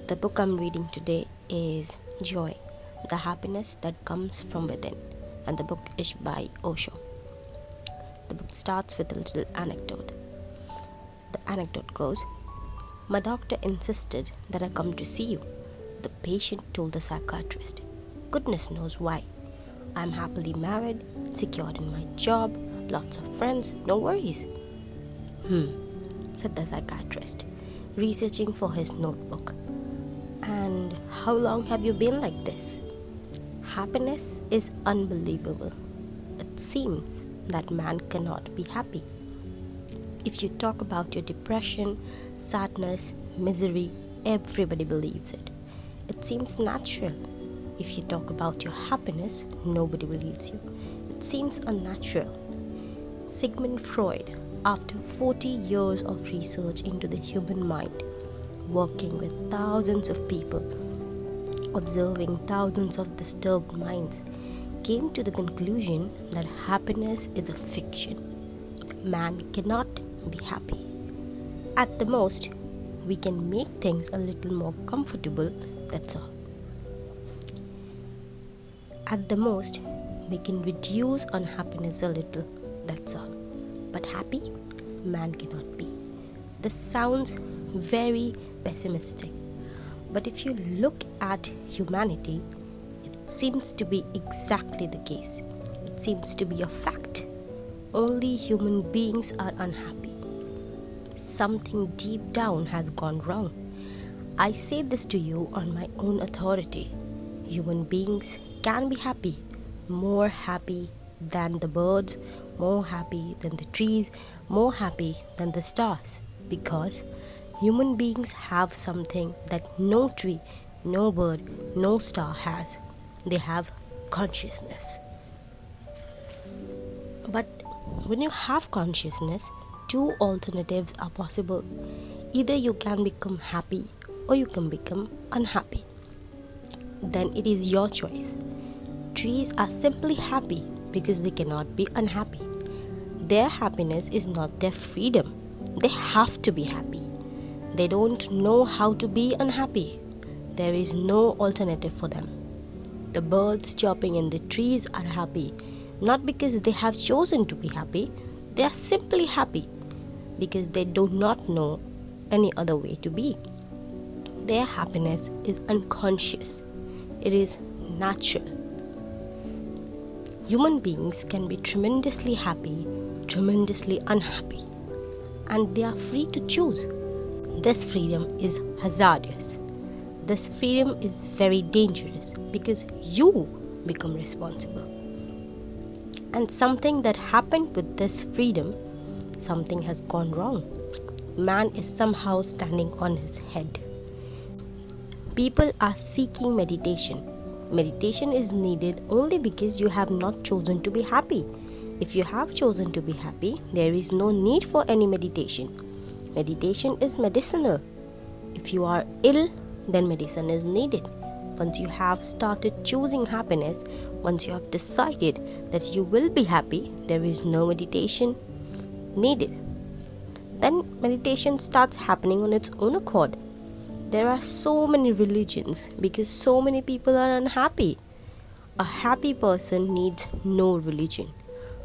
The book I'm reading today is Joy, the Happiness That Comes From Within, and the book is by Osho. The book starts with a little anecdote. The anecdote goes, "My doctor insisted that I come to see you," the patient told the psychiatrist. "Goodness knows why. I'm happily married, secured in my job, lots of friends, no worries." Said the psychiatrist, researching for his notebook. "And how long have you been like this?" Happiness is unbelievable. It seems that man cannot be happy. If you talk about your depression, sadness, misery, everybody believes it. It seems natural. If you talk about your happiness, nobody believes you. It seems unnatural. Sigmund Freud, after 40 years of research into the human mind, working with thousands of people, observing thousands of disturbed minds, came to the conclusion that happiness is a fiction. Man cannot be happy. At the most, we can make things a little more comfortable, that's all. At the most, we can reduce unhappiness a little, that's all. But happy, man cannot be. This sounds very pessimistic, but if you look at humanity, it seems to be exactly the case. It seems to be a fact. Only human beings are unhappy. Something deep down has gone wrong. I say this to you on my own authority. Human beings can be happy, more happy than the birds, more happy than the trees, more happy than the stars, because human beings have something that no tree, no bird, no star has. They have consciousness. But when you have consciousness, two alternatives are possible. Either you can become happy or you can become unhappy. Then it is your choice. Trees are simply happy because they cannot be unhappy. Their happiness is not their freedom. They have to be happy. They don't know how to be unhappy. There is no alternative for them. The birds chirping in the trees are happy, not because they have chosen to be happy. They are simply happy because they do not know any other way to be. Their happiness is unconscious. It is natural. Human beings can be tremendously happy, tremendously unhappy, and they are free to choose. This freedom is hazardous. This freedom is very dangerous because you become responsible. And something that happened with this freedom, something has gone wrong. Man is somehow standing on his head. People are seeking meditation. Meditation is needed only because you have not chosen to be happy. If you have chosen to be happy, there is no need for any meditation. Meditation is medicinal. If you are ill, then medicine is needed. Once you have started choosing happiness, once you have decided that you will be happy, there is no meditation needed. Then meditation starts happening on its own accord. There are so many religions because so many people are unhappy. A happy person needs no religion.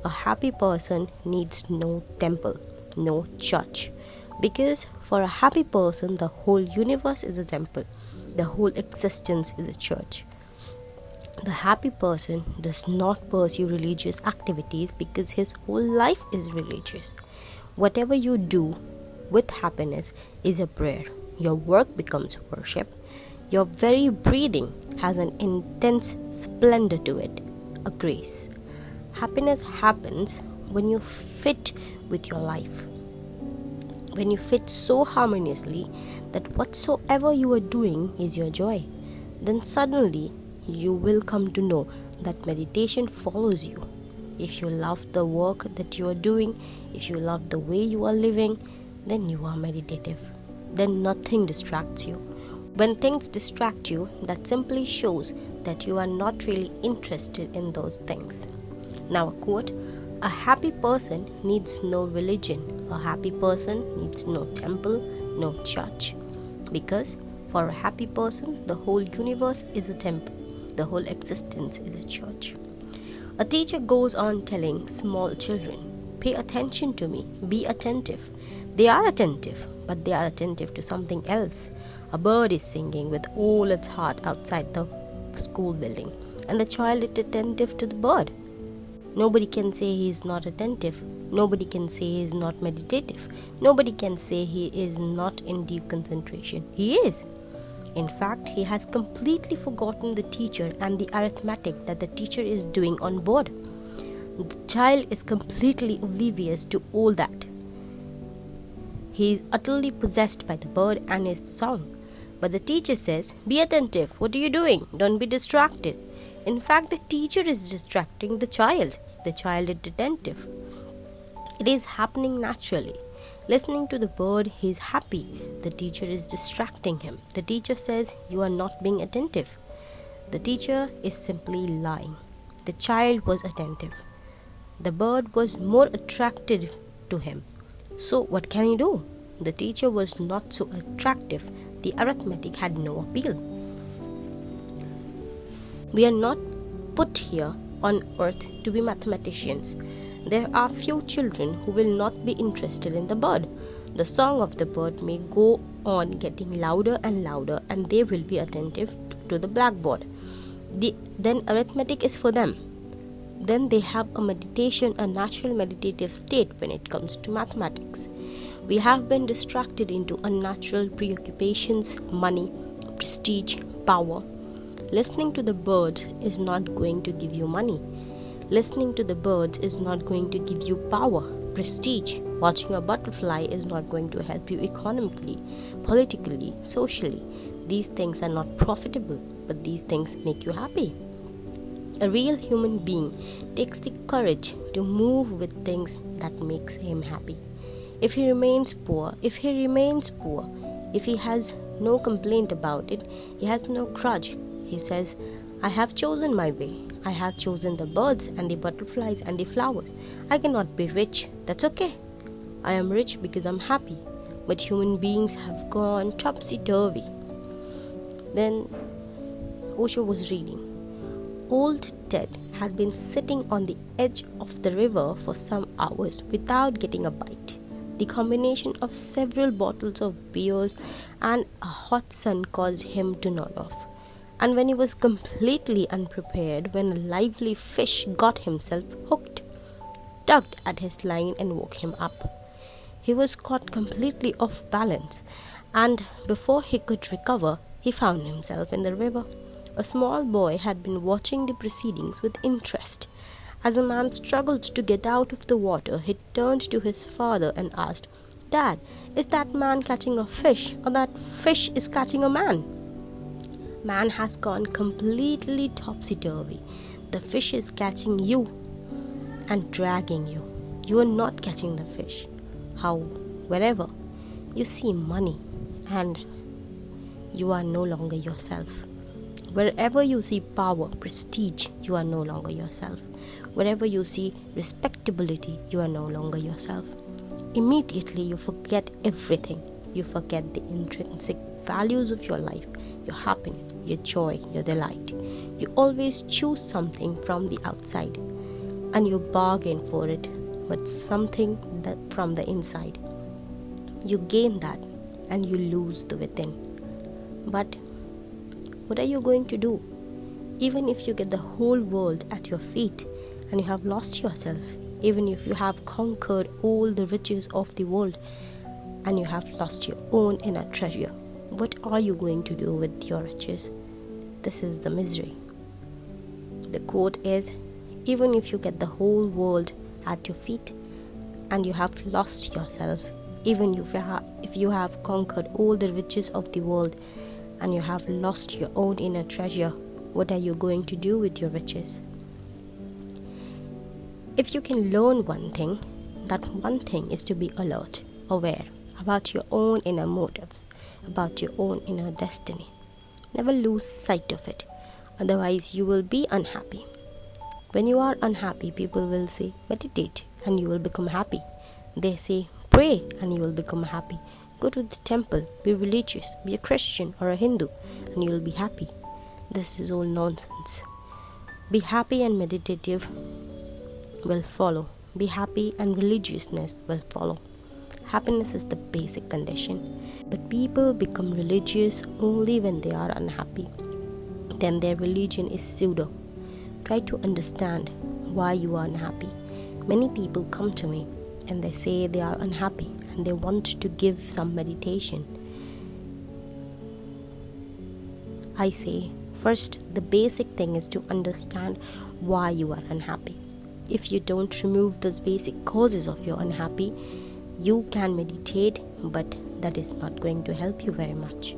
A happy person needs no temple, no church. Because for a happy person, the whole universe is a temple. The whole existence is a church. The happy person does not pursue religious activities because his whole life is religious. Whatever you do with happiness is a prayer. Your work becomes worship. Your very breathing has an intense splendor to it, a grace. Happiness happens when you fit with your life. When you fit so harmoniously that whatsoever you are doing is your joy, then suddenly you will come to know that meditation follows you. If you love the work that you are doing, if you love the way you are living, then you are meditative. Then nothing distracts you. When things distract you, that simply shows that you are not really interested in those things. Now a quote, "A happy person needs no religion. A happy person needs no temple, no church. Because For a happy person, the whole universe is a temple, the whole existence is a church. A teacher goes on telling small children, pay attention to me, be attentive. They are attentive, but they are attentive to something else. A bird is singing with all its heart outside the school building, and the child is attentive to the bird. Nobody can say he is not attentive. Nobody can say he is not meditative. Nobody can say he is not in deep concentration. He is. In fact, he has completely forgotten the teacher and the arithmetic that the teacher is doing on board. The child is completely oblivious to all that. He is utterly possessed by the bird and its song. But the teacher says, be attentive. What are you doing? Don't be distracted. In fact, the teacher is distracting the child. The child is attentive. It is happening naturally. Listening to the bird, he is happy. The teacher is distracting him. The teacher says, you are not being attentive. The teacher is simply lying. The child was attentive. The bird was more attractive to him. So what can he do? The teacher was not so attractive. The arithmetic had no appeal. We are not put here on earth to be mathematicians. There are few children who will not be interested in the bird. The song of the bird may go on getting louder and louder, and they will be attentive to the blackboard. Then arithmetic is for them. Then they have a meditation, a natural meditative state when it comes to mathematics. We have been distracted into unnatural preoccupations, money, prestige, power. Listening to the birds is not going to give you money. Listening to the birds is not going to give you power, prestige. Watching a butterfly is not going to help you economically, politically, socially. These things are not profitable, but these things make you happy. A real human being takes the courage to move with things that makes him happy. If he remains poor, if he has no complaint about it, he has no grudge. He says, I have chosen my way. I have chosen the birds and the butterflies and the flowers. I cannot be rich. That's okay. I am rich because I'm happy. But human beings have gone topsy-turvy. Then Osho was reading. Old Ted had been sitting on the edge of the river for some hours without getting a bite. The combination of several bottles of beers and a hot sun caused him to nod off. And when he was completely unprepared, when a lively fish got himself hooked, tugged at his line and woke him up. He was caught completely off balance, and before he could recover, he found himself in the river. A small boy had been watching the proceedings with interest. As a man struggled to get out of the water, he turned to his father and asked, Dad, is that man catching a fish, or that fish is catching a man? Man has gone completely topsy-turvy. The fish is catching you and dragging you. You are not catching the fish. Wherever you see money and you are no longer yourself. Wherever you see power, prestige, you are no longer yourself. Wherever you see respectability, you are no longer yourself. Immediately you forget everything. You forget the intrinsic values of your life, your happiness, your joy, your delight. You always choose something from the outside and you bargain for it, but something that from the inside. You gain that and you lose the within. But what are you going to do? Even if you get the whole world at your feet and you have lost yourself, even if you have conquered all the riches of the world and you have lost your own inner treasure, what are you going to do with your riches? This is the misery. The quote is, even if you get the whole world at your feet and you have lost yourself, even if you have conquered all the riches of the world and you have lost your own inner treasure, what are you going to do with your riches? If you can learn one thing, that one thing is to be alert, aware about your own inner motives, about your own inner destiny. Never lose sight of it, otherwise you will be unhappy. When you are unhappy, people will say, meditate and you will become happy. They say, pray and you will become happy. Go to the temple, be religious, be a Christian or a Hindu, and you will be happy. This is all nonsense. Be happy and meditative will follow. Be happy and religiousness will follow. Happiness is the basic condition. But people become religious only when they are unhappy. Then their religion is pseudo. Try to understand why you are unhappy. Many people come to me and they say they are unhappy and they want to give some meditation. I say, first, the basic thing is to understand why you are unhappy. If you don't remove those basic causes of your unhappy, you can meditate, but that is not going to help you very much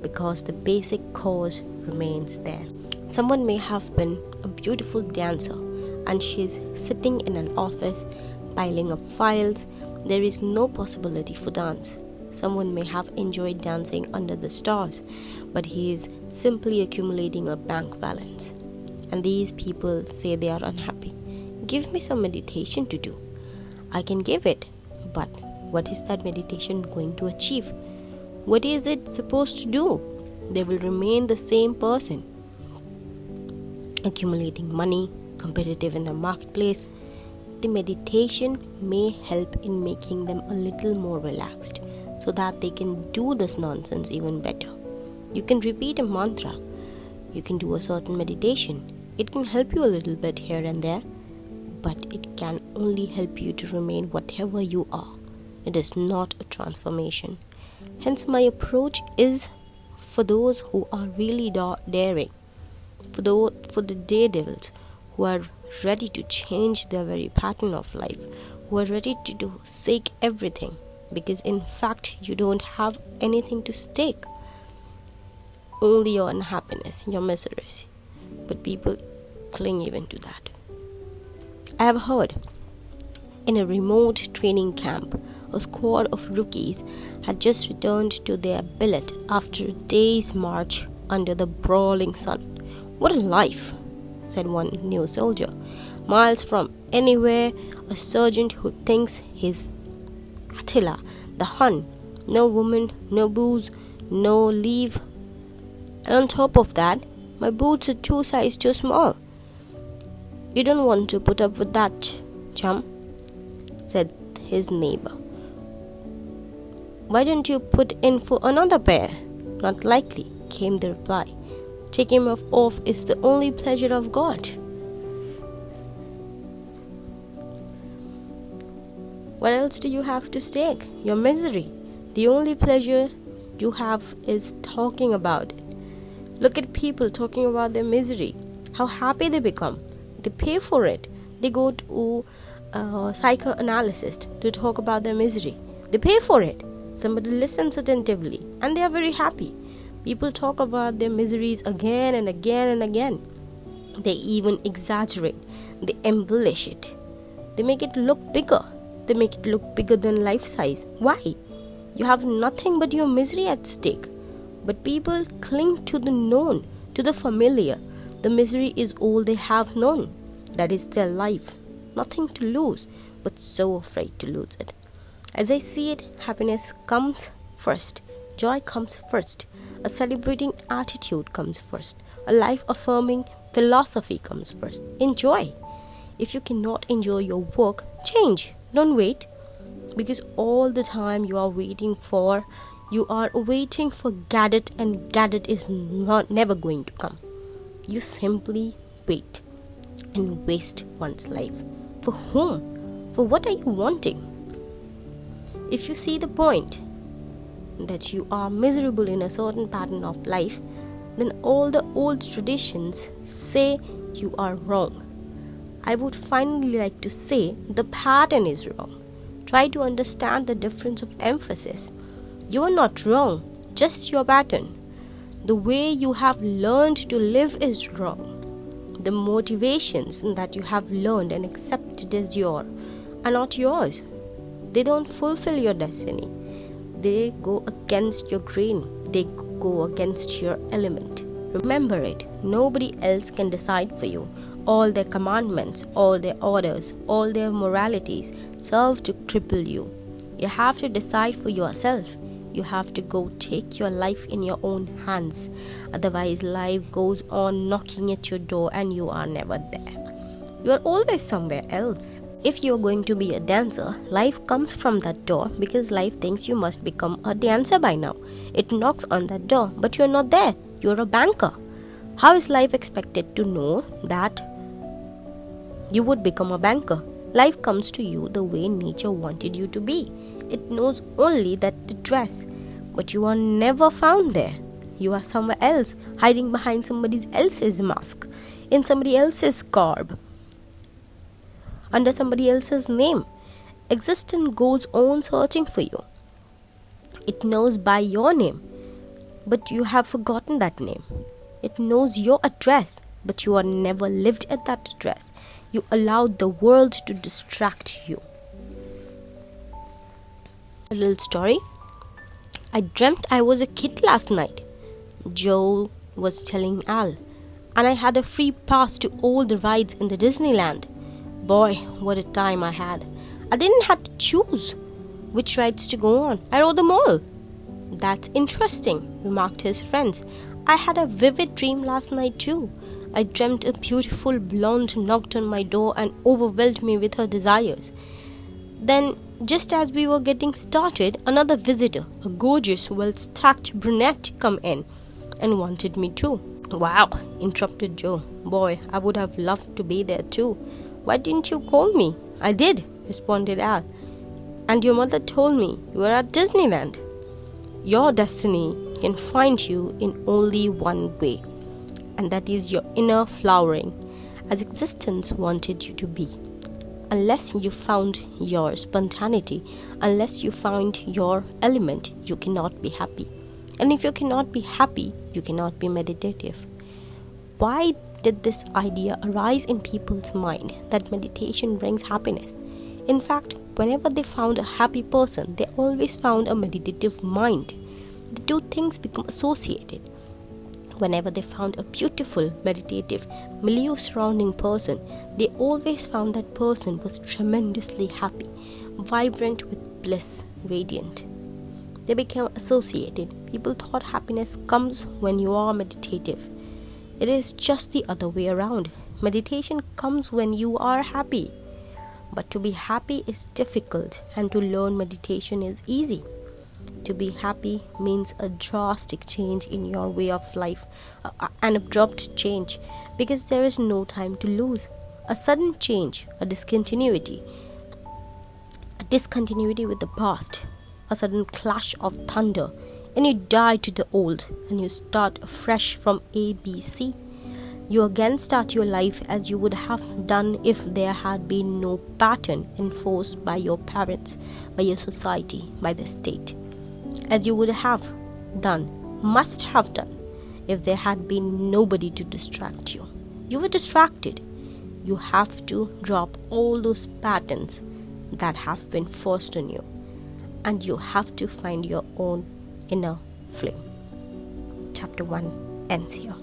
because the basic cause remains there. Someone may have been a beautiful dancer and she's sitting in an office piling up files. There is no possibility for dance. Someone may have enjoyed dancing under the stars, but he is simply accumulating a bank balance. And these people say they are unhappy. Give me some meditation to do. I can give it, but what is that meditation going to achieve? What is it supposed to do? They will remain the same person, accumulating money, competitive in the marketplace. The meditation may help in making them a little more relaxed so that they can do this nonsense even better. You can repeat a mantra. You can do a certain meditation. It can help you a little bit here and there, but it can only help you to remain whatever you are. It is not a transformation. Hence, my approach is for those who are really daring, for the daredevils who are ready to change their very pattern of life, who are ready to stake everything, because in fact you don't have anything to stake, only your unhappiness, your miseries. But people cling even to that. I have heard in a remote training camp, a squad of rookies had just returned to their billet after a day's march under the broiling sun. "What a life," said one new soldier. "Miles from anywhere, a sergeant who thinks he's Attila the Hun. No woman, no booze, no leave. And on top of that, my boots are 2 sizes too small." "You don't want to put up with that, chum," said his neighbor. "Why don't you put in for another pair?" "Not likely," came the reply. "Taking him off is the only pleasure I've got." What else do you have to stake? Your misery. The only pleasure you have is talking about it. Look at people talking about their misery. How happy they become. They pay for it. They go to a psychoanalyst to talk about their misery. They pay for it. Somebody listens attentively and they are very happy. People talk about their miseries again and again and again. They even exaggerate. They embellish it. They make it look bigger. They make it look bigger than life size. Why? You have nothing but your misery at stake. But people cling to the known, to the familiar. The misery is all they have known. That is their life. Nothing to lose, but so afraid to lose it. As I see it, happiness comes first. Joy comes first. A celebrating attitude comes first. A life-affirming philosophy comes first. Enjoy. If you cannot enjoy your work, change. Don't wait. Because all the time you are waiting for gadget, and gadget is never going to come. You simply wait and waste one's life. For whom? For what are you wanting? If you see the point that you are miserable in a certain pattern of life, then all the old traditions say you are wrong. I would finally like to say the pattern is wrong. Try to understand the difference of emphasis. You are not wrong, just your pattern. The way you have learned to live is wrong. The motivations that you have learned and accepted as yours are not yours. They don't fulfill your destiny. They go against your grain. They go against your element. Remember it. Nobody else can decide for you. All their commandments, all their orders, all their moralities serve to cripple you. You have to decide for yourself. You have to go take your life in your own hands. Otherwise, life goes on knocking at your door and you are never there. You are always somewhere else. If you are going to be a dancer, life comes from that door because life thinks you must become a dancer by now. It knocks on that door, but you're not there. You're a banker. How is life expected to know that you would become a banker? Life comes to you the way nature wanted you to be. It knows only that address, but you are never found there. You are somewhere else, hiding behind somebody else's mask, in somebody else's garb, under somebody else's name. Existence goes on searching for you. It knows by your name, but you have forgotten that name. It knows your address, but you are never lived at that address. You allowed the world to distract you. A little story. I dreamt I was a kid last night, Joe was telling Al, and I had a free pass to all the rides in the Disneyland. Boy, what a time I had. I didn't have to choose which rides to go on. I rode them all. That's interesting, remarked his friends. I had a vivid dream last night too. I dreamt a beautiful blonde knocked on my door and overwhelmed me with her desires. Then, just as we were getting started, another visitor, a gorgeous, well-stacked brunette, come in and wanted me too. Wow, interrupted Joe. Boy, I would have loved to be there too. Why didn't you call me? I did, responded Al. And your mother told me you were at Disneyland. Your destiny can find you in only one way, and that is your inner flowering, as existence wanted you to be. Unless you found your spontaneity, unless you found your element, you cannot be happy. And if you cannot be happy, you cannot be meditative. Why did this idea arise in people's mind that meditation brings happiness? In fact, whenever they found a happy person, they always found a meditative mind. The two things become associated. Whenever they found a beautiful, meditative, milieu surrounding person, they always found that person was tremendously happy, vibrant with bliss, radiant. They became associated. People thought happiness comes when you are meditative. It is just the other way around. Meditation comes when you are happy. But to be happy is difficult, and to learn meditation is easy. To be happy means a drastic change in your way of life, an abrupt change, because there is no time to lose. A sudden change, a discontinuity with the past, a sudden clash of thunder, and you die to the old and you start afresh from ABC. You again start your life as you would have done if there had been no pattern enforced by your parents, by your society, by the state. As you would have done, must have done, if there had been nobody to distract you. You were distracted. You have to drop all those patterns that have been forced on you, and you have to find your own inner flame. Chapter 1 ends here.